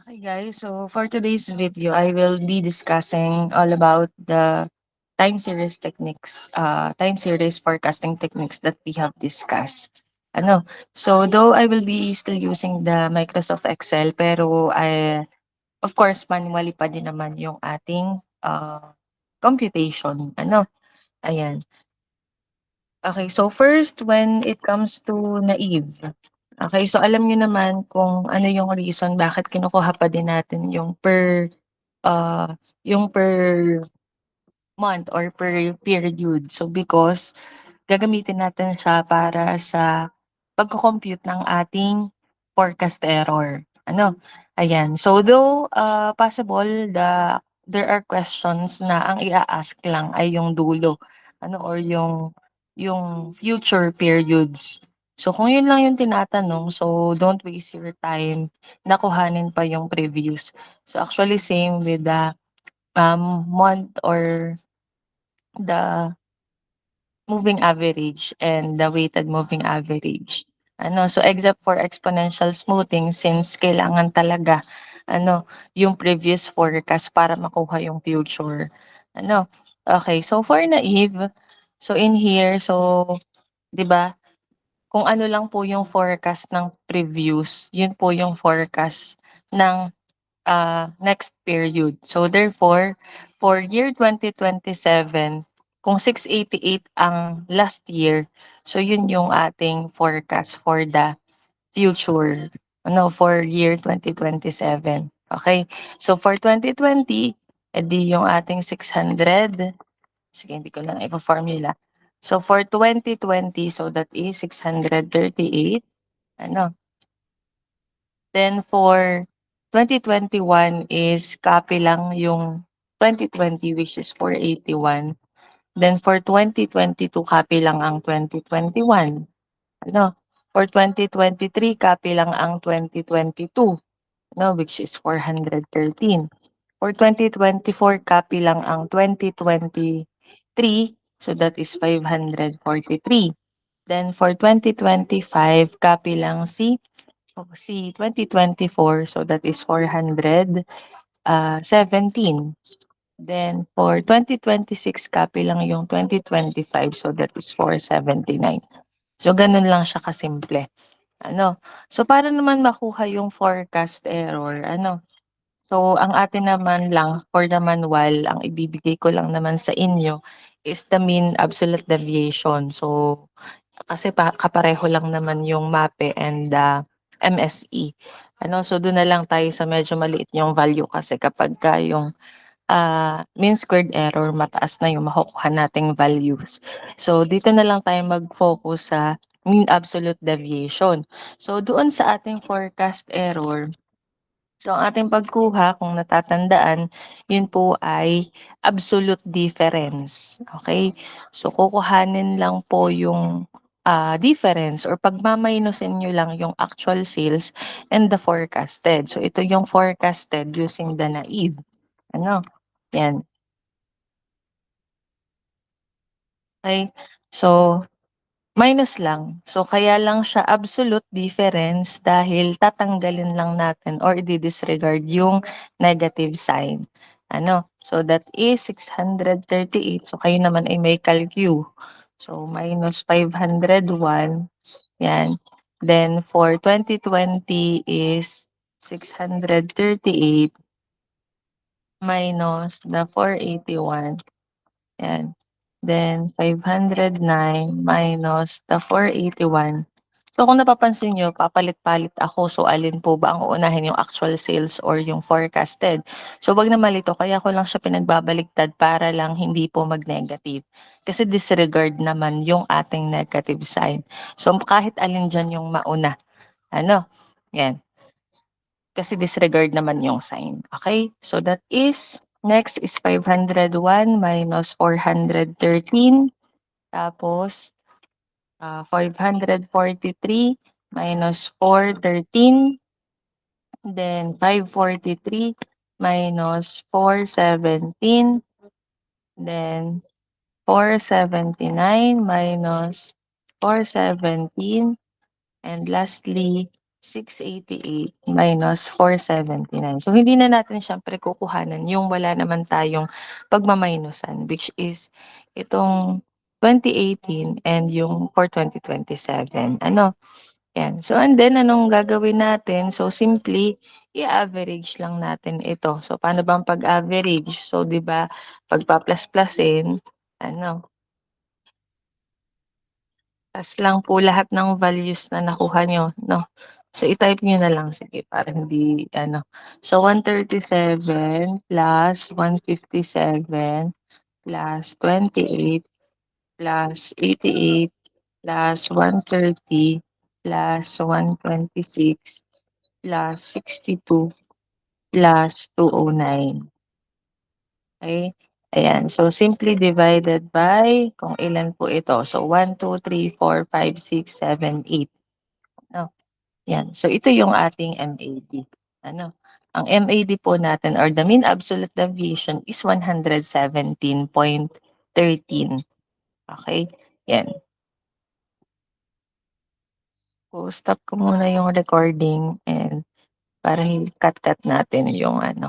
Hi guys, so for today's video, I will be discussing all about the time series forecasting techniques that we have discussed. So though I will be still using the Microsoft Excel, pero of course, manually pa din naman yung ating computation. Ayan. Okay, so first, when it comes to naive. Okay, so alam niyo naman kung ano yung reason bakit kinukuha pa din natin ah, yung per month or per period. So because gagamitin natin siya para sa pagko-compute ng ating forecast error. Ayan. So though possible there are questions na ang i-a-ask lang ay yung dulo, or yung future periods. So kung yun lang yung tinatanong, so don't waste your time na kuhanin pa yung previous. So actually same with the month or the moving average and the weighted moving average. So except for exponential smoothing since kailangan talaga yung previous forecast para makuha yung future. Okay, so for naive, so in here, so 'di ba, kung ano lang po yung forecast ng previous, yun po yung forecast ng next period. So therefore, for year 2027, kung 688 ang last year, so yun yung ating forecast for the future, for year 2027. Okay? So for 2020, edi yung ating 600, sige hindi ko lang ipa-formula. So for 2020, so that is 638, ano, then for 2021 is copy lang yung 2020 which is 481. Then for 2022 copy lang ang 2021. For 2023 copy lang ang 2022, which is 413. For 2024 copy lang ang 2023, so that is 543. Then for 2025 copy lang si 2024, so that is 417. Then for 2026 copy lang yung 2025, so that is 479. So ganun lang siya kasimple. So para naman makuha yung forecast error, so ang atin naman lang for the manual, ang ibibigay ko lang naman sa inyo is the mean absolute deviation. So kasi kapareho lang naman yung MAPE and MSE. So dun na lang tayo sa medyo maliit yung value kasi kapagka yung mean squared error mataas na yung makukuha nating values. So dito na lang tayo mag-focus sa mean absolute deviation. So doon sa ating forecast error, so ang ating pagkuha kung natatandaan, yun po ay absolute difference, okay? So kukuhanin lang po yung difference or pagmamainusin niyo lang yung actual sales and the forecasted. So ito yung forecasted using the naive. Ano? Yan. Okay. So minus lang. So kaya lang siya absolute difference dahil tatanggalin lang natin or i-disregard yung negative sign. So that is 638. So kayo naman ay may calcu. So minus 501. Yan. Then for 2020 is 638 minus the 481. Yan. Then 509 minus the 481. So kung napapansin niyo papalit-palit ako, so alin po ba ang uunahin yung actual sales or yung forecasted? So 'wag na malito kaya ko lang siya pinagbabaliktad para lang hindi po mag-negative. Kasi disregard naman yung ating negative sign. So kahit alin diyan yung mauna, ano, 'yan. Kasi disregard naman yung sign, okay? So that is next is 501 minus 413. Tapos, 543 minus 413, then 543 minus 417, then 479 minus 417, and lastly 688 minus 479. So, hindi na natin siyempre kukuhanan yung wala naman tayong pagmamainusan, which is itong 2018 and yung for 2027. Ano, yan. So, and then anong gagawin natin? So, simply i-average lang natin ito. So, paano bang pag-average? So, 'di ba, pagpa-plus-plusin, ano, ta's lang po lahat ng values na nakuha niyo 'no. So, i-type niyo na lang sige para hindi ano. So, 137 plus 157 plus 28 plus 88 plus 130 plus 126 plus 62 plus 209. Okay. Ayan. So, simply divided by kung ilan po ito. So, 1, 2, 3, 4, 5, 6, 7, 8. No? Yan. So, ito yung ating MAD. Ano? Ang MAD po natin or the mean absolute deviation is 117.13. Okay? Yan. So, stop ko muna yung recording and para cut-cut natin yung ano.